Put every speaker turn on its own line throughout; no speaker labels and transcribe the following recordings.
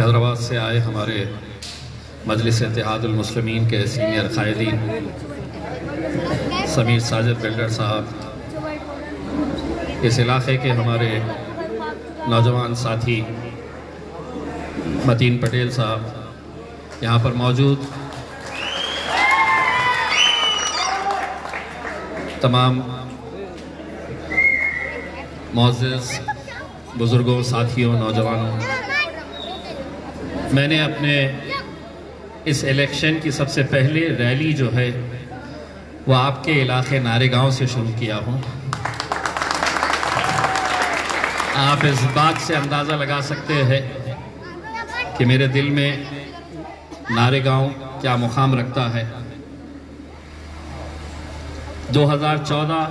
हैदराबाद से आए हमारे मजलिस इत्तेहादुल मुस्लिमीन के सीनियर कायदीन समीर साजिद बिल्डर साहब, इस इलाके के हमारे नौजवान साथी मतीन पटेल साहब, यहाँ पर मौजूद तमाम मुअज़्ज़िज़ बुज़ुर्गों, साथियों, नौजवानों, मैंने अपने इस इलेक्शन की सबसे पहली रैली जो है वो आपके इलाके नारेगांव से शुरू किया हूँ। आप इस बात से अंदाज़ा लगा सकते हैं कि मेरे दिल में नारेगांव क्या मुकाम रखता है। 2014,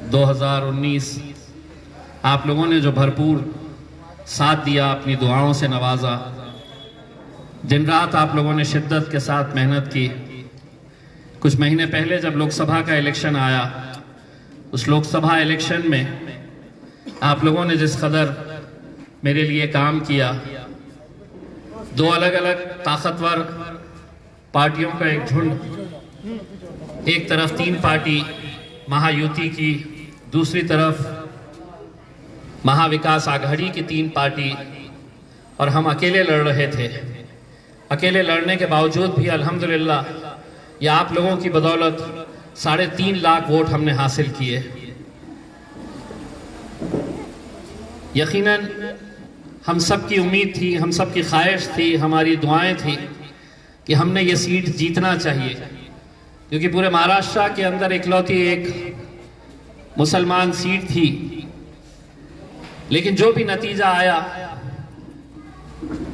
2019 आप लोगों ने जो भरपूर साथ दिया, अपनी दुआओं से नवाजा, दिन रात आप लोगों ने शिद्दत के साथ मेहनत की। कुछ महीने पहले जब लोकसभा का इलेक्शन आया, उस लोकसभा इलेक्शन में आप लोगों ने जिस कदर मेरे लिए काम किया, दो अलग अलग ताकतवर पार्टियों का एक झुंड, एक तरफ 3 पार्टी महायुति की, दूसरी तरफ महाविकास आघाड़ी की 3 पार्टी, और हम अकेले लड़ रहे थे। अकेले लड़ने के बावजूद भी अल्हम्दुलिल्लाह ये आप लोगों की बदौलत 3.5 लाख वोट हमने हासिल किए। यकीनन हम सब की उम्मीद थी, हम सब की ख्वाहिश थी, हमारी दुआएं थी कि हमने ये सीट जीतना चाहिए, क्योंकि पूरे महाराष्ट्र के अंदर इकलौती एक मुसलमान सीट थी। लेकिन जो भी नतीजा आया,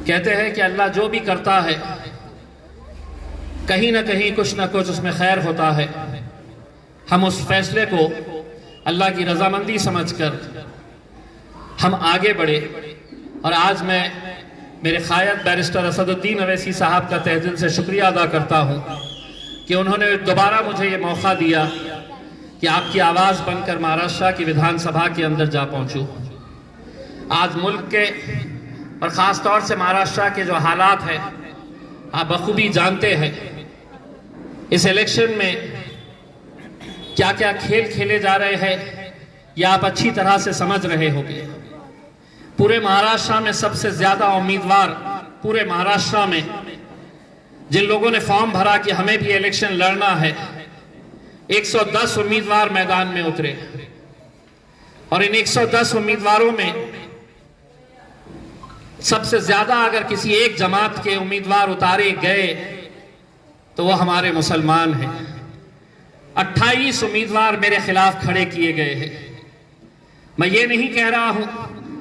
कहते हैं कि अल्लाह जो भी करता है कहीं ना कहीं कुछ ना कुछ उसमें खैर होता है। हम उस फैसले को अल्लाह की रजामंदी समझकर हम आगे बढ़े, और आज मैं मेरे क़ायद बैरिस्टर असदुद्दीन अवैसी साहब का तहे दिल से शुक्रिया अदा करता हूँ कि उन्होंने दोबारा मुझे ये मौका दिया कि आपकी आवाज़ बनकर महाराष्ट्र की विधानसभा के अंदर जा पहुँचूँ। आज मुल्क के और ख़ास तौर से महाराष्ट्र के जो हालात हैं आप बखूबी जानते हैं। इस इलेक्शन में क्या क्या खेल खेले जा रहे हैं ये आप अच्छी तरह से समझ रहे होंगे। पूरे महाराष्ट्र में सबसे ज़्यादा उम्मीदवार, पूरे महाराष्ट्र में जिन लोगों ने फॉर्म भरा कि हमें भी इलेक्शन लड़ना है, 110 उम्मीदवार मैदान में उतरे, और इन 110 उम्मीदवारों में सबसे ज्यादा अगर किसी एक जमात के उम्मीदवार उतारे गए तो वो हमारे मुसलमान हैं। 28 उम्मीदवार मेरे खिलाफ खड़े किए गए हैं। मैं ये नहीं कह रहा हूं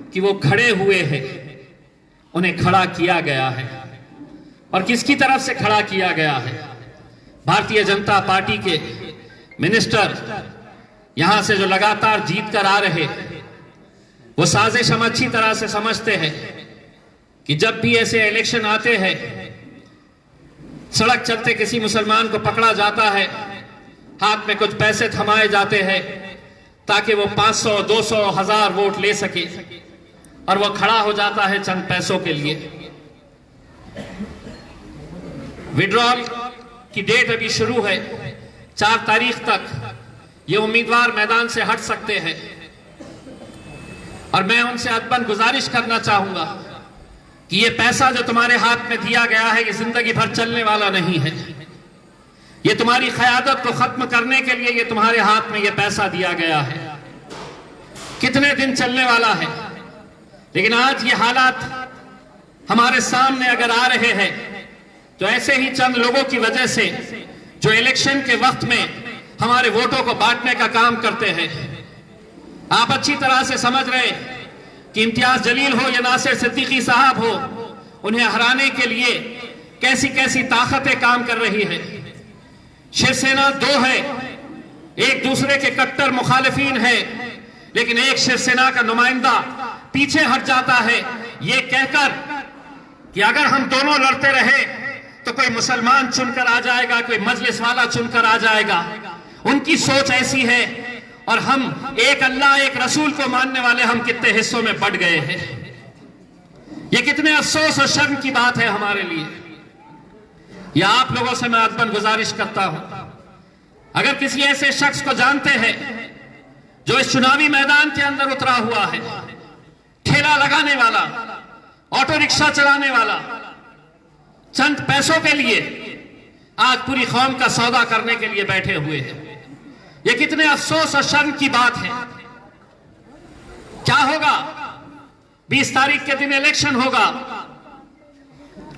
कि वो खड़े हुए हैं, उन्हें खड़ा किया गया है। और किसकी तरफ से खड़ा किया गया है? भारतीय जनता पार्टी के मिनिस्टर यहां से जो लगातार जीत कर आ रहे, वो साजिश हम अच्छी तरह से समझते हैं कि जब भी ऐसे इलेक्शन आते हैं, सड़क चलते किसी मुसलमान को पकड़ा जाता है, हाथ में कुछ पैसे थमाए जाते हैं ताकि वो 500, 200, 1000 वोट ले सके, और वो खड़ा हो जाता है चंद पैसों के लिए। विड्रॉल की डेट अभी शुरू है, 4 तारीख तक ये उम्मीदवार मैदान से हट सकते हैं, और मैं उनसे अदबन गुजारिश करना चाहूंगा कि ये पैसा जो तुम्हारे हाथ में दिया गया है ये जिंदगी भर चलने वाला नहीं है। ये तुम्हारी क़यादत को खत्म करने के लिए ये तुम्हारे हाथ में ये पैसा दिया गया है। कितने दिन चलने वाला है? लेकिन आज ये हालात हमारे सामने अगर आ रहे हैं तो ऐसे ही चंद लोगों की वजह से जो इलेक्शन के वक्त में हमारे वोटों को बांटने का काम करते हैं। आप अच्छी तरह से समझ रहे कि इम्तियाज जलील हो या नासिर सिद्दीकी साहब हो, उन्हें हराने के लिए कैसी कैसी ताकतें काम कर रही है। शिवसेना 2 है, एक दूसरे के कट्टर मुखालिफिन है, लेकिन एक शिवसेना का नुमाइंदा पीछे हट जाता है ये कहकर कि अगर हम दोनों लड़ते रहे तो कोई मुसलमान चुनकर आ जाएगा, कोई मजलिस वाला चुनकर आ जाएगा। उनकी सोच ऐसी है, और हम एक अल्लाह एक रसूल को मानने वाले हम कितने हिस्सों में बढ़ गए हैं। ये कितने अफसोस और शर्म की बात है हमारे लिए। या आप लोगों से मैं अदबन गुजारिश करता हूं, अगर किसी ऐसे शख्स को जानते हैं जो इस चुनावी मैदान के अंदर उतरा हुआ है, ठेला लगाने वाला, ऑटो रिक्शा चलाने वाला, चंद पैसों के लिए आज पूरी कौम का सौदा करने के लिए बैठे हुए हैं, ये कितने अफसोस और शर्म की बात है। क्या होगा? 20 तारीख के दिन इलेक्शन होगा,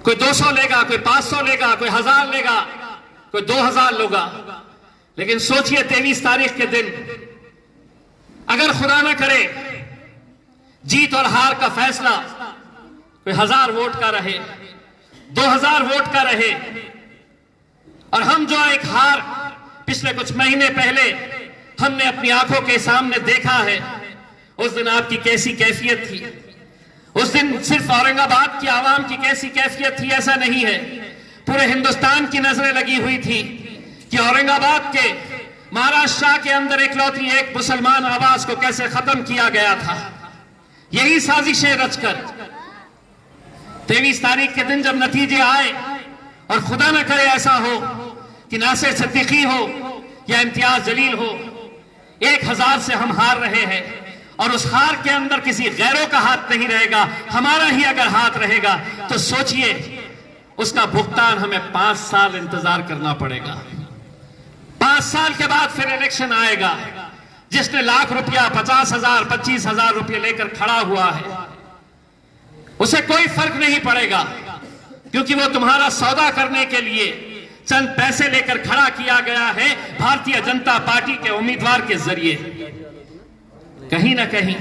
कोई 200 लेगा, कोई 500 लेगा, कोई 1000 लेगा, कोई 2000 लेगा। लेकिन सोचिए 23 तारीख के दिन अगर खुदा ना करे जीत और हार का फैसला कोई 1000 वोट का रहे, 2000 वोट का रहे, और हम जो एक हार पिछले कुछ महीने पहले हमने अपनी आंखों के सामने देखा है, उस दिन आपकी कैसी कैफियत थी। उस दिन सिर्फ औरंगाबाद की आवाम की कैसी कैफियत थी ऐसा नहीं है, पूरे हिंदुस्तान की नजरें लगी हुई थी कि औरंगाबाद के महाराष्ट्र के अंदर इकलौती एक मुसलमान आवाज को कैसे खत्म किया गया था। यही साजिशें रचकर 23 तारीख के दिन जब नतीजे आए, और खुदा न करे ऐसा हो कि नासिर सिद्दीकी हो या इम्तियाज जलील हो, 1000 से हम हार रहे हैं, और उस हार के अंदर किसी गैरों का हाथ नहीं रहेगा, हमारा ही अगर हाथ रहेगा तो सोचिए उसका भुगतान हमें 5 साल इंतजार करना पड़ेगा। 5 साल के बाद फिर इलेक्शन आएगा। जिसने लाख रुपया, 50,000, 25,000 रुपये लेकर खड़ा हुआ है, उसे कोई फर्क नहीं पड़ेगा, क्योंकि वो तुम्हारा सौदा करने के लिए चंद पैसे लेकर खड़ा किया गया है भारतीय जनता पार्टी के उम्मीदवार के जरिए। कहीं ना कहीं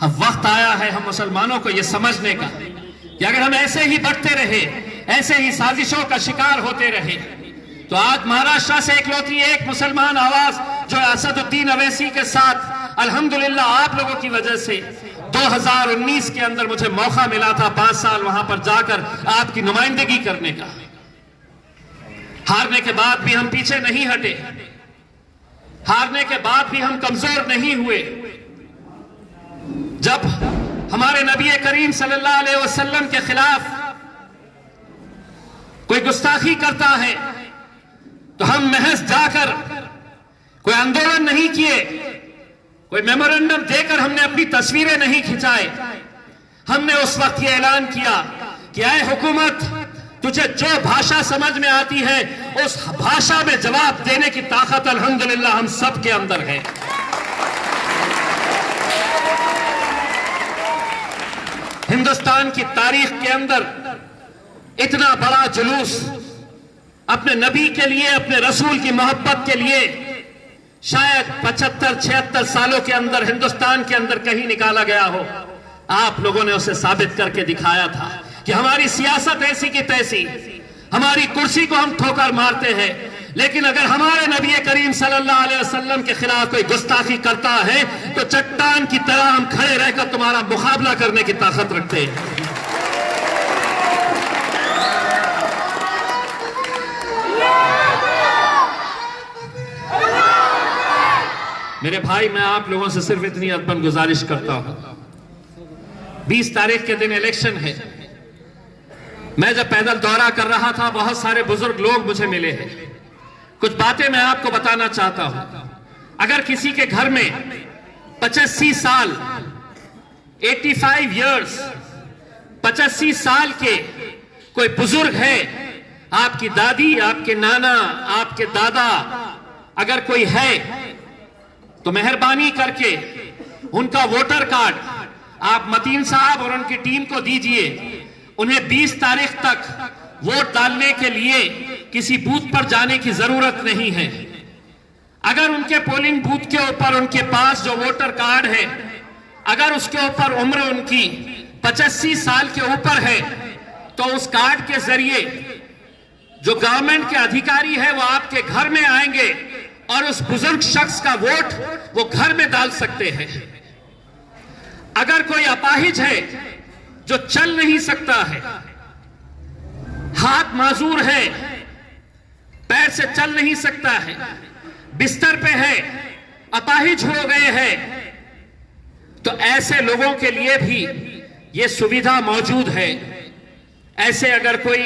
अब वक्त आया है हम मुसलमानों को यह समझने का कि अगर हम ऐसे ही बढ़ते रहे, ऐसे ही साजिशों का शिकार होते रहे, तो आज महाराष्ट्र से इकलौती एक मुसलमान आवाज जो असदुद्दीन अवैसी के साथ अल्हम्दुलिल्लाह आप लोगों की वजह से 2019 के अंदर मुझे मौका मिला था 5 साल वहां पर जाकर आपकी नुमाइंदगी करने का। हारने के बाद भी हम पीछे नहीं हटे, हारने के बाद भी हम कमजोर नहीं हुए। जब हमारे नबी करीम सल्लल्लाहु अलैहि वसल्लम के खिलाफ कोई गुस्ताखी करता है तो हम महज जाकर कोई आंदोलन नहीं किए, कोई मेमोरेंडम देकर हमने अपनी तस्वीरें नहीं खिंचाए। हमने उस वक्त यह ऐलान किया कि ऐ हुकूमत, तुझे जो भाषा समझ में आती है उस भाषा में जवाब देने की ताकत अल्हम्दुलिल्लाह हम सब के अंदर है। हिंदुस्तान की तारीख के अंदर इतना बड़ा जुलूस अपने नबी के लिए, अपने रसूल की मोहब्बत के लिए शायद 75-76 सालों के अंदर हिंदुस्तान के अंदर कहीं निकाला गया हो। आप लोगों ने उसे साबित करके दिखाया था कि हमारी सियासत ऐसी की तैसी, हमारी कुर्सी को हम ठोकर मारते हैं, लेकिन अगर हमारे नबी करीम सल्लल्लाहु अलैहि वसल्लम के खिलाफ कोई गुस्ताखी करता है तो चट्टान की तरह हम खड़े रहकर तुम्हारा मुकाबला करने की ताकत रखते हैं। मेरे भाई, मैं आप लोगों से सिर्फ इतनी अदबन गुजारिश करता हूं, 20 तारीख के दिन इलेक्शन है। मैं जब पैदल दौरा कर रहा था, बहुत सारे बुजुर्ग लोग मुझे मिले हैं। कुछ बातें मैं आपको बताना चाहता हूं। अगर किसी के घर में 85 साल 85 इयर्स 85 साल के कोई बुजुर्ग है, आपकी दादी, आपके नाना, आपके दादा अगर कोई है, तो मेहरबानी करके उनका वोटर कार्ड आप मतीन साहब और उनकी टीम को दीजिए। उन्हें 20 तारीख तक वोट डालने के लिए किसी बूथ पर जाने की जरूरत नहीं है। अगर उनके पोलिंग बूथ के ऊपर उनके पास जो वोटर कार्ड है, अगर उसके ऊपर उम्र उनकी 85 साल के ऊपर है, तो उस कार्ड के जरिए जो गवर्नमेंट के अधिकारी है वो आपके घर में आएंगे और उस बुजुर्ग शख्स का वोट वो घर में डाल सकते हैं। अगर कोई अपाहिज है जो चल नहीं सकता है, हाथ माजूर है, पैर से चल नहीं सकता है, बिस्तर पे है, अपाहिज हो गए हैं, तो ऐसे लोगों के लिए भी ये सुविधा मौजूद है। ऐसे अगर कोई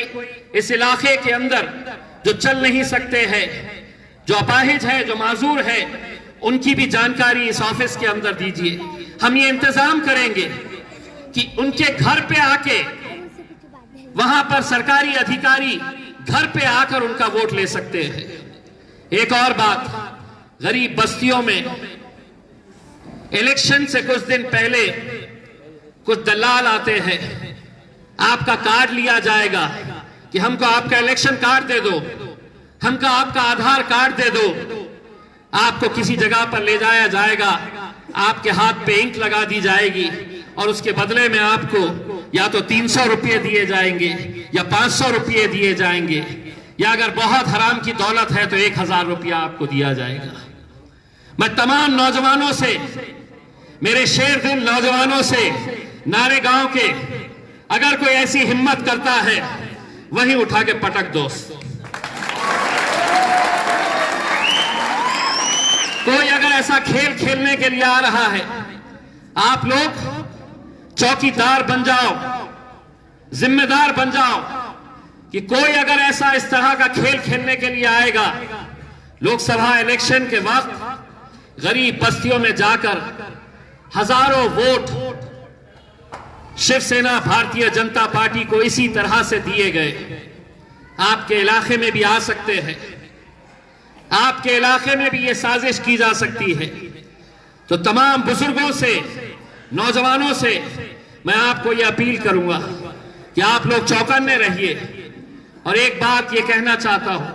इस इलाके के अंदर जो चल नहीं सकते हैं, जो अपाहिज है, जो माजूर है, उनकी भी जानकारी इस ऑफिस के अंदर दीजिए। हम ये इंतजाम करेंगे कि उनके घर पे आके, वहां पर सरकारी अधिकारी घर पे आकर उनका वोट ले सकते हैं। एक और बात, गरीब बस्तियों में इलेक्शन से कुछ दिन पहले कुछ दलाल आते हैं, आपका कार्ड लिया जाएगा कि हमको आपका इलेक्शन कार्ड दे दो, हमको आपका आधार कार्ड दे दो। आपको किसी जगह पर ले जाया जाएगा, आपके हाथ पे इंक लगा दी जाएगी और उसके बदले में आपको या तो 300 रुपये दिए जाएंगे या 500 रुपये दिए जाएंगे, या अगर बहुत हराम की दौलत है तो 1000 रुपया आपको दिया जाएगा। मैं तमाम नौजवानों से, मेरे शेर दिल नौजवानों से, नारे गांव के, अगर कोई ऐसी हिम्मत करता है वहीं उठा के पटक दो। कोई अगर ऐसा खेल खेलने के लिए आ रहा है, आप लोग चौकीदार बन जाओ, जिम्मेदार बन जाओ कि कोई अगर ऐसा इस तरह का खेल खेलने के लिए आएगा, लोकसभा इलेक्शन के वक्त गरीब बस्तियों में जाकर हजारों वोट शिवसेना भारतीय जनता पार्टी को इसी तरह से दिए गए। आपके इलाके में भी आ सकते हैं, आपके इलाके में भी ये साजिश की जा सकती है। तो तमाम बुजुर्गों से, नौजवानों से मैं आपको ये अपील करूंगा कि आप लोग चौकन्ने रहिए। और एक बात ये कहना चाहता हूं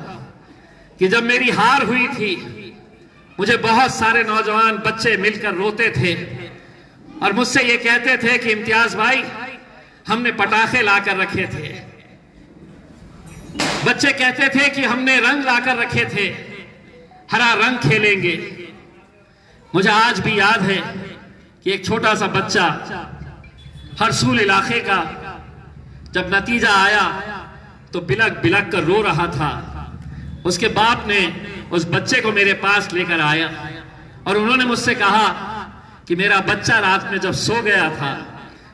कि जब मेरी हार हुई थी, मुझे बहुत सारे नौजवान बच्चे मिलकर रोते थे और मुझसे ये कहते थे कि इम्तियाज भाई, हमने पटाखे लाकर रखे थे। बच्चे कहते थे कि हमने रंग लाकर रखे थे, हरा रंग खेलेंगे। मुझे आज भी याद है कि एक छोटा सा बच्चा हरसूल इलाके का, जब नतीजा आया तो बिलक बिलक कर रो रहा था। उसके बाप ने उस बच्चे को मेरे पास लेकर आया और उन्होंने मुझसे कहा कि मेरा बच्चा रात में जब सो गया था,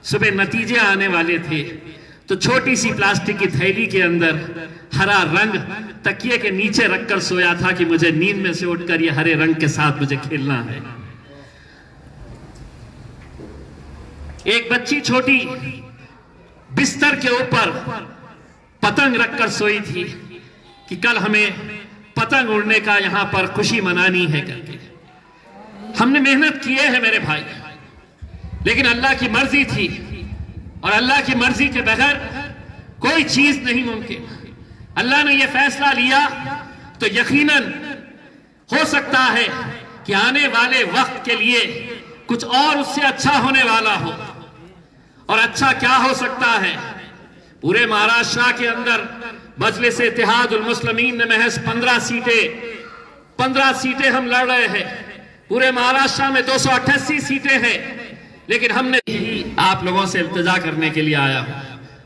सुबह नतीजे आने वाले थे, तो छोटी सी प्लास्टिक की थैली के अंदर हरा रंग तकिए के नीचे रखकर सोया था कि मुझे नींद में से उठकर ये हरे रंग के साथ मुझे खेलना है। एक बच्ची छोटी बिस्तर के ऊपर पतंग रखकर सोई थी कि कल हमें पतंग उड़ने का यहां पर खुशी मनानी है करके। हमने मेहनत किए है मेरे भाई, लेकिन अल्लाह की मर्जी थी और अल्लाह की मर्जी के बगैर कोई चीज नहीं मुमकिन। अल्लाह ने यह फैसला लिया तो यकीनन हो सकता है कि आने वाले वक्त के लिए कुछ और उससे अच्छा होने वाला हो। और अच्छा क्या हो सकता है? पूरे महाराष्ट्र के अंदर मजलिस इत्तेहादुल मुस्लिमीन ने महज 15 सीटें हम लड़ रहे हैं। पूरे महाराष्ट्र में 288 सीटें हैं, लेकिन हमने आप लोगों से इल्तिजा करने के लिए आया हूं,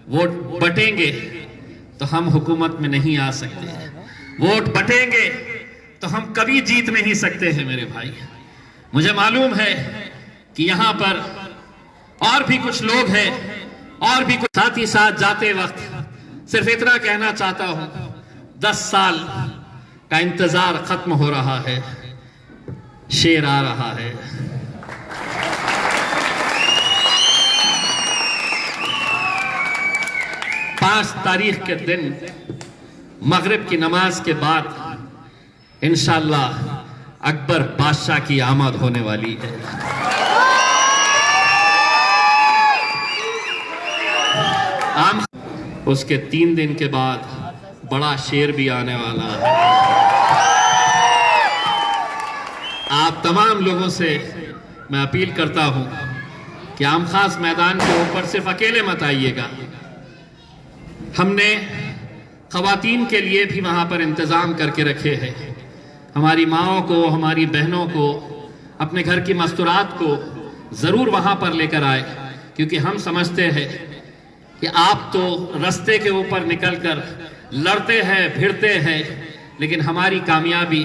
वोट बटेंगे तो हम हुकूमत में नहीं आ सकते, वोट बटेंगे तो हम कभी जीत नहीं सकते हैं मेरे भाई। मुझे मालूम है कि यहां पर और भी कुछ लोग हैं और भी कुछ साथ ही साथ जाते वक्त सिर्फ इतना कहना चाहता हूं, 10 साल का इंतजार खत्म हो रहा है, शेर आ रहा है। पांच तारीख के दिन मगरिब की नमाज के बाद इंशाअल्लाह अकबर बादशाह की आमद होने वाली है। उसके 3 दिन के बाद बड़ा शेर भी आने वाला है। आप तमाम लोगों से मैं अपील करता हूं कि आम खास मैदान के ऊपर सिर्फ अकेले मत आइएगा। हमने खवातीन के लिए भी वहां पर इंतजाम करके रखे हैं। हमारी माओं को, हमारी बहनों को, अपने घर की मस्तूरात को जरूर वहां पर लेकर आए, क्योंकि हम समझते हैं कि आप तो रास्ते के ऊपर निकलकर लड़ते हैं, भिड़ते हैं, लेकिन हमारी कामयाबी